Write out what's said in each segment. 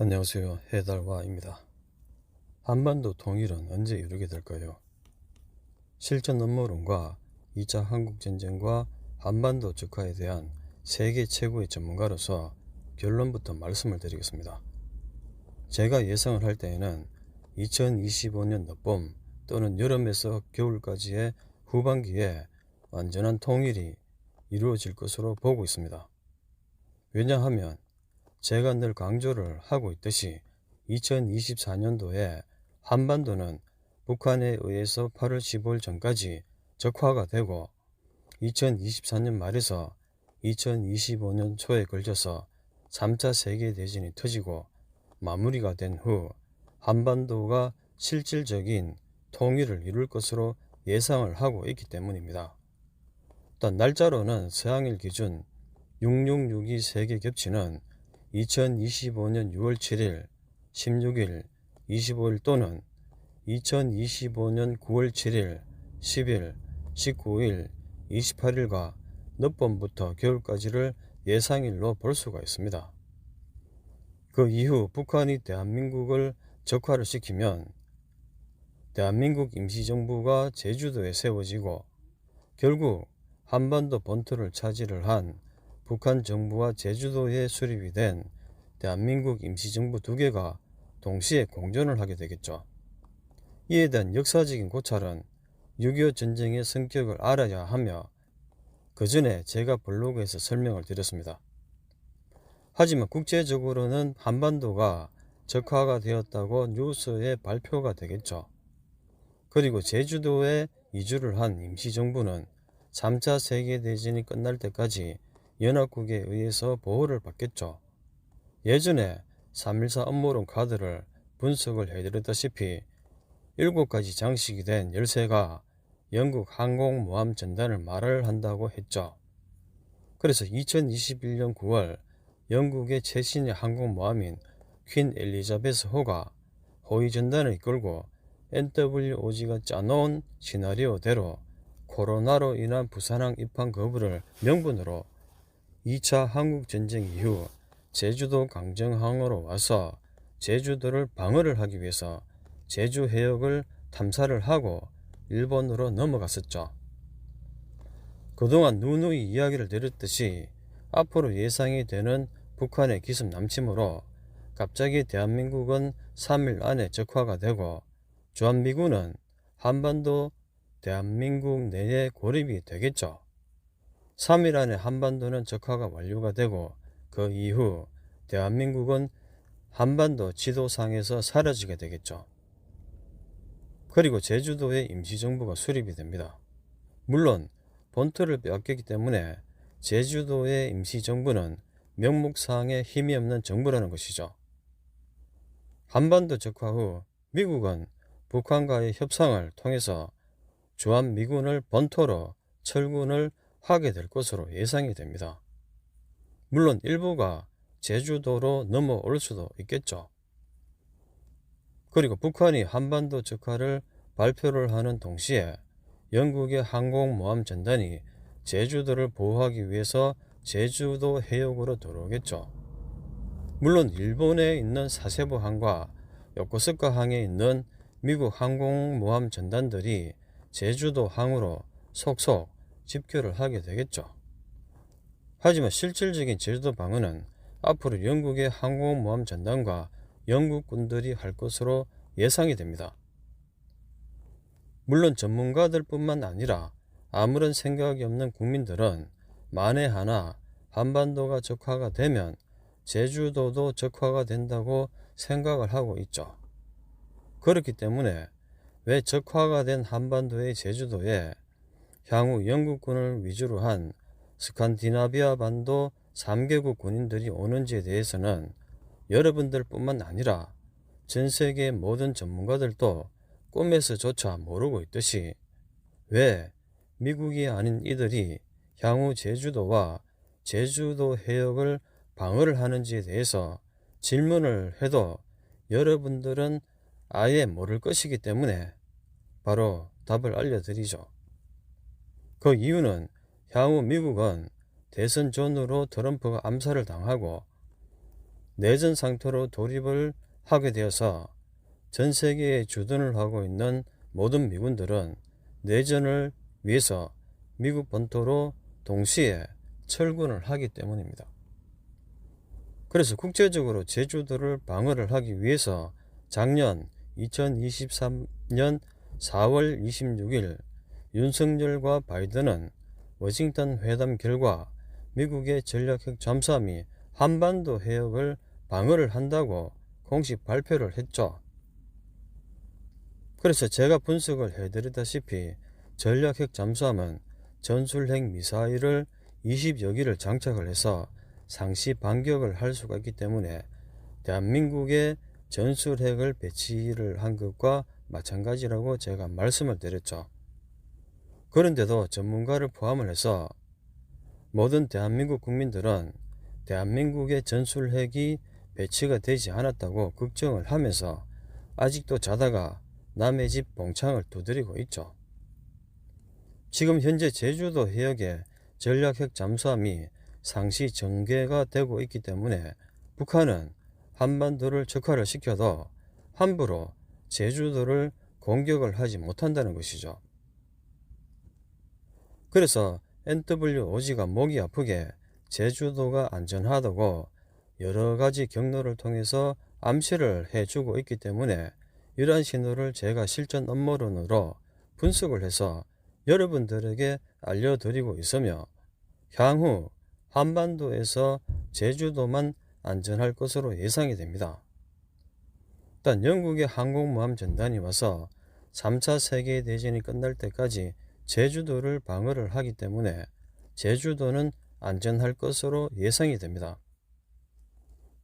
안녕하세요. 해달화입니다. 한반도 통일은 언제 이루게 될까요? 실전 음모론과 2차 한국전쟁과 한반도 적화에 대한 세계 최고의 전문가로서 결론부터 말씀을 드리겠습니다. 제가 예상을 할 때에는 2025년 늦봄 또는 여름에서 겨울까지의 후반기에 완전한 통일이 이루어질 것으로 보고 있습니다. 왜냐하면 제가 늘 강조를 하고 있듯이 2024년도에 한반도는 북한에 의해서 8월 15일 전까지 적화가 되고 2024년 말에서 2025년 초에 걸쳐서 3차 세계대전이 터지고 마무리가 된 후 한반도가 실질적인 통일을 이룰 것으로 예상을 하고 있기 때문입니다. 또 날짜로는 서양일 기준 6662 세계 겹치는 2025년 6월 7일, 16일, 25일 또는 2025년 9월 7일, 10일, 19일, 28일과 늦봄부터 겨울까지를 예상일로 볼 수가 있습니다. 그 이후 북한이 대한민국을 적화를 시키면 대한민국 임시정부가 제주도에 세워지고 결국 한반도 본토를 차지를 한 북한 정부와 제주도에 수립이 된 대한민국 임시정부 두 개가 동시에 공존을 하게 되겠죠. 이에 대한 역사적인 고찰은 6.25 전쟁의 성격을 알아야 하며 그 전에 제가 블로그에서 설명을 드렸습니다. 하지만 국제적으로는 한반도가 적화가 되었다고 뉴스에 발표가 되겠죠. 그리고 제주도에 이주를 한 임시정부는 3차 세계대전이 끝날 때까지 연합국에 의해서 보호를 받겠죠. 예전에 3.14 음모론 카드를 분석을 해드렸다시피 7가지 장식이 된 열쇠가 영국 항공모함 전단을 말을 한다고 했죠. 그래서 2021년 9월 영국의 최신의 항공모함인 퀸 엘리자베스 호가 호위 전단을 이끌고 NWOG가 짜놓은 시나리오대로 코로나로 인한 부산항 입항 거부를 명분으로 2차 한국전쟁 이후 제주도 강정항으로 와서 제주도를 방어를 하기 위해서 제주 해역을 탐사를 하고 일본으로 넘어갔었죠. 그동안 누누이 이야기를 드렸듯이 앞으로 예상이 되는 북한의 기습 남침으로 갑자기 대한민국은 3일 안에 적화가 되고 주한미군은 한반도 대한민국 내에 고립이 되겠죠. 3일 안에 한반도는 적화가 완료가 되고 그 이후 대한민국은 한반도 지도상에서 사라지게 되겠죠. 그리고 제주도에 임시정부가 수립이 됩니다. 물론 본토를 빼앗겼기 때문에 제주도의 임시정부는 명목상에 힘이 없는 정부라는 것이죠. 한반도 적화 후 미국은 북한과의 협상을 통해서 주한미군을 본토로 철군을 하게 될 것으로 예상이 됩니다. 물론 일부가 제주도로 넘어올 수도 있겠죠. 그리고 북한이 한반도 적화를 발표를 하는 동시에 영국의 항공모함 전단이 제주도를 보호하기 위해서 제주도 해역으로 들어오겠죠. 물론 일본에 있는 사세보항과 요코스카항에 있는 미국 항공모함 전단들이 제주도 항으로 속속 집결을 하게 되겠죠. 하지만 실질적인 제주도 방어는 앞으로 영국의 항공모함 전단과 영국 군들이 할 것으로 예상이 됩니다. 물론 전문가들 뿐만 아니라 아무런 생각이 없는 국민들은 만에 하나 한반도가 적화가 되면 제주도도 적화가 된다고 생각을 하고 있죠. 그렇기 때문에 왜 적화가 된 한반도의 제주도에 향후 영국군을 위주로 한 스칸디나비아 반도 3개국 군인들이 오는지에 대해서는 여러분들 뿐만 아니라 전세계 모든 전문가들도 꿈에서조차 모르고 있듯이 왜 미국이 아닌 이들이 향후 제주도와 제주도 해역을 방어를 하는지에 대해서 질문을 해도 여러분들은 아예 모를 것이기 때문에 바로 답을 알려드리죠. 그 이유는 향후 미국은 대선 전후로 트럼프가 암살을 당하고 내전 상태로 돌입을 하게 되어서 전 세계에 주둔을 하고 있는 모든 미군들은 내전을 위해서 미국 본토로 동시에 철군을 하기 때문입니다. 그래서 국제적으로 제주도를 방어를 하기 위해서 작년 2023년 4월 26일 윤석열과 바이든은 워싱턴 회담 결과 미국의 전략핵 잠수함이 한반도 해역을 방어를 한다고 공식 발표를 했죠. 그래서 제가 분석을 해드리다시피 전략핵 잠수함은 전술핵 미사일을 20여 기를 장착을 해서 상시 반격을 할 수가 있기 때문에 대한민국의 전술핵을 배치를 한 것과 마찬가지라고 제가 말씀을 드렸죠. 그런데도 전문가를 포함을 해서 모든 대한민국 국민들은 대한민국의 전술핵이 배치가 되지 않았다고 걱정을 하면서 아직도 자다가 남의 집 봉창을 두드리고 있죠. 지금 현재 제주도 해역에 전략핵 잠수함이 상시 전개가 되고 있기 때문에 북한은 한반도를 적화를 시켜도 함부로 제주도를 공격을 하지 못한다는 것이죠. 그래서 NWOG가 목이 아프게 제주도가 안전하다고 여러가지 경로를 통해서 암시를 해주고 있기 때문에 이러한 신호를 제가 실전 업무론으로 분석을 해서 여러분들에게 알려드리고 있으며 향후 한반도에서 제주도만 안전할 것으로 예상이 됩니다. 일단 영국의 항공모함 전단이 와서 3차 세계대전이 끝날 때까지 제주도를 방어를 하기 때문에 제주도는 안전할 것으로 예상이 됩니다.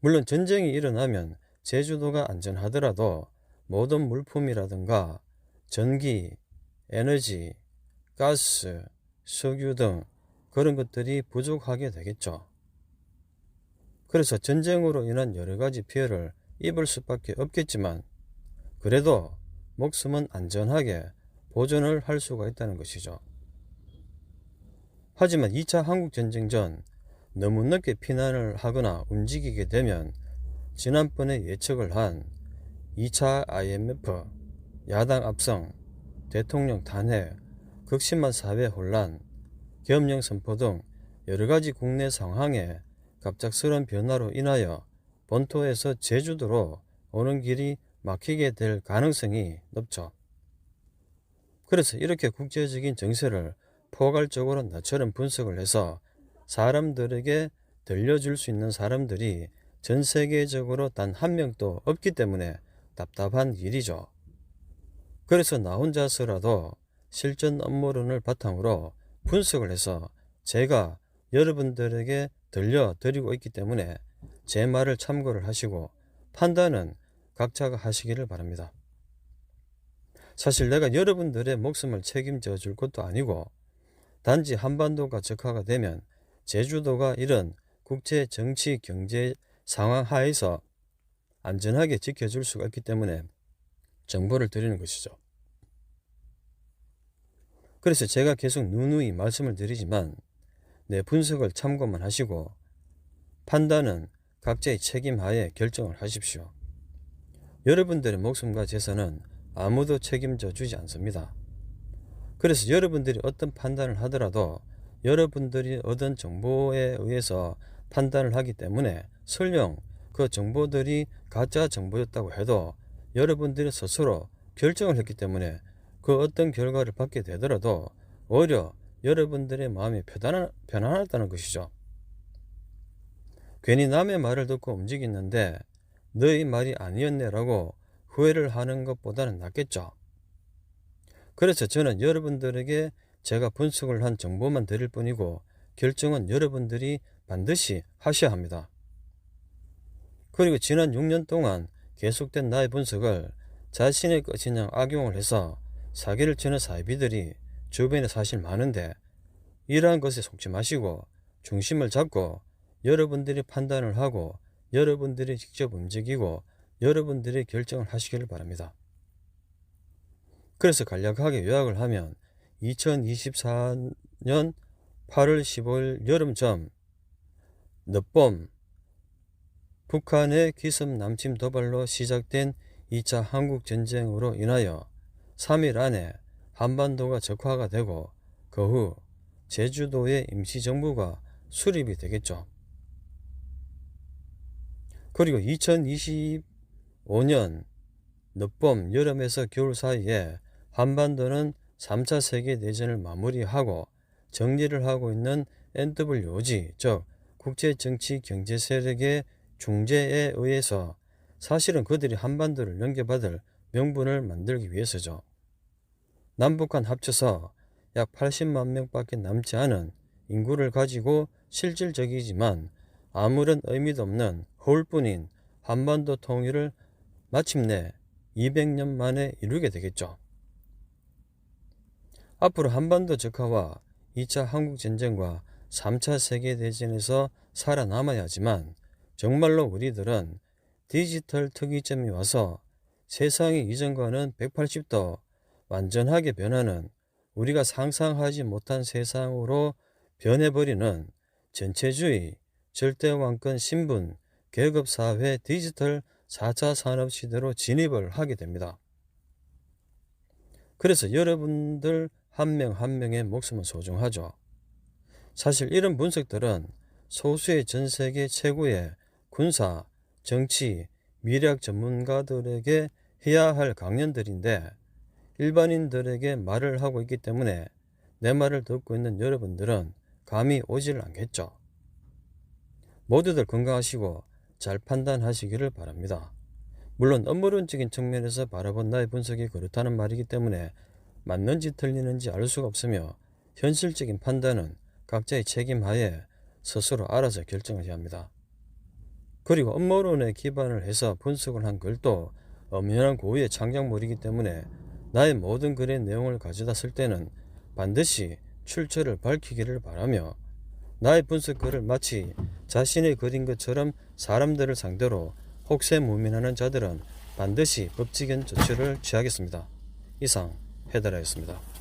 물론 전쟁이 일어나면 제주도가 안전하더라도 모든 물품이라든가 전기, 에너지, 가스, 석유 등 그런 것들이 부족하게 되겠죠. 그래서 전쟁으로 인한 여러가지 피해를 입을 수밖에 없겠지만 그래도 목숨은 안전하게 보존을 할 수가 있다는 것이죠. 하지만 2차 한국전쟁 전 너무 늦게 피난을 하거나 움직이게 되면 지난번에 예측을 한 2차 IMF, 야당 압승, 대통령 탄핵, 극심한 사회 혼란, 계엄령 선포 등 여러가지 국내 상황에 갑작스러운 변화로 인하여 본토에서 제주도로 오는 길이 막히게 될 가능성이 높죠. 그래서 이렇게 국제적인 정세를 포괄적으로 나처럼 분석을 해서 사람들에게 들려줄 수 있는 사람들이 전 세계적으로 단 한 명도 없기 때문에 답답한 일이죠. 그래서 나 혼자서라도 실전 업무론을 바탕으로 분석을 해서 제가 여러분들에게 들려드리고 있기 때문에 제 말을 참고를 하시고 판단은 각자가 하시기를 바랍니다. 사실 내가 여러분들의 목숨을 책임져 줄 것도 아니고 단지 한반도가 적화가 되면 제주도가 이런 국제 정치 경제 상황 하에서 안전하게 지켜줄 수가 있기 때문에 정보를 드리는 것이죠. 그래서 제가 계속 누누이 말씀을 드리지만 내 분석을 참고만 하시고 판단은 각자의 책임 하에 결정을 하십시오. 여러분들의 목숨과 재산은 아무도 책임져 주지 않습니다. 그래서 여러분들이 어떤 판단을 하더라도 여러분들이 얻은 정보에 의해서 판단을 하기 때문에 설령 그 정보들이 가짜 정보였다고 해도 여러분들이 스스로 결정을 했기 때문에 그 어떤 결과를 받게 되더라도 오히려 여러분들의 마음이 편안하다는 것이죠. 괜히 남의 말을 듣고 움직이는데 너의 말이 아니었네라고 후회를 하는 것보다는 낫겠죠. 그래서 저는 여러분들에게 제가 분석을 한 정보만 드릴 뿐이고 결정은 여러분들이 반드시 하셔야 합니다. 그리고 지난 6년 동안 계속된 나의 분석을 자신의 것이냐 악용을 해서 사기를 치는 사이비들이 주변에 사실 많은데 이러한 것에 속지 마시고 중심을 잡고 여러분들이 판단을 하고 여러분들이 직접 움직이고 여러분들이 결정을 하시기를 바랍니다. 그래서 간략하게 요약을 하면 2024년 8월 15일 여름쯤 늦봄 북한의 기습 남침 도발로 시작된 2차 한국전쟁으로 인하여 3일 안에 한반도가 적화가 되고 그 후 제주도의 임시정부가 수립이 되겠죠. 그리고 2025년 늦봄, 여름에서 겨울 사이에 한반도는 3차 세계대전을 마무리하고 정리를 하고 있는 NWOG, 즉 국제정치경제세력의 중재에 의해서 사실은 그들이 한반도를 넘겨받을 명분을 만들기 위해서죠. 남북한 합쳐서 약 80만 명밖에 남지 않은 인구를 가지고 실질적이지만 아무런 의미도 없는 허울뿐인 한반도 통일을 마침내 200년 만에 이루게 되겠죠. 앞으로 한반도 적화와 2차 한국전쟁과 3차 세계대전에서 살아남아야 하지만 정말로 우리들은 디지털 특이점이 와서 세상이 이전과는 180도 완전하게 변하는 우리가 상상하지 못한 세상으로 변해버리는 전체주의, 절대왕권 신분, 계급사회 디지털 4차 산업시대로 진입을 하게 됩니다. 그래서 여러분들 한 명 한 명의 목숨은 소중하죠. 사실 이런 분석들은 소수의 전 세계 최고의 군사, 정치, 미래학 전문가들에게 해야 할 강연들인데 일반인들에게 말을 하고 있기 때문에 내 말을 듣고 있는 여러분들은 감이 오질 않겠죠. 모두들 건강하시고 잘 판단하시기를 바랍니다. 물론 업무론적인 측면에서 바라본 나의 분석이 그렇다는 말이기 때문에 맞는지 틀리는지 알 수가 없으며 현실적인 판단은 각자의 책임하에 스스로 알아서 결정해야 합니다. 그리고 업무론에 기반을 해서 분석을 한 글도 엄연한 고유의 창작물이기 때문에 나의 모든 글의 내용을 가져다 쓸 때는 반드시 출처를 밝히기를 바라며 나의 분석글을 마치 자신의 글인 것처럼 사람들을 상대로 혹세무민하는 자들은 반드시 법적인 조치를 취하겠습니다. 이상 해달하였습니다.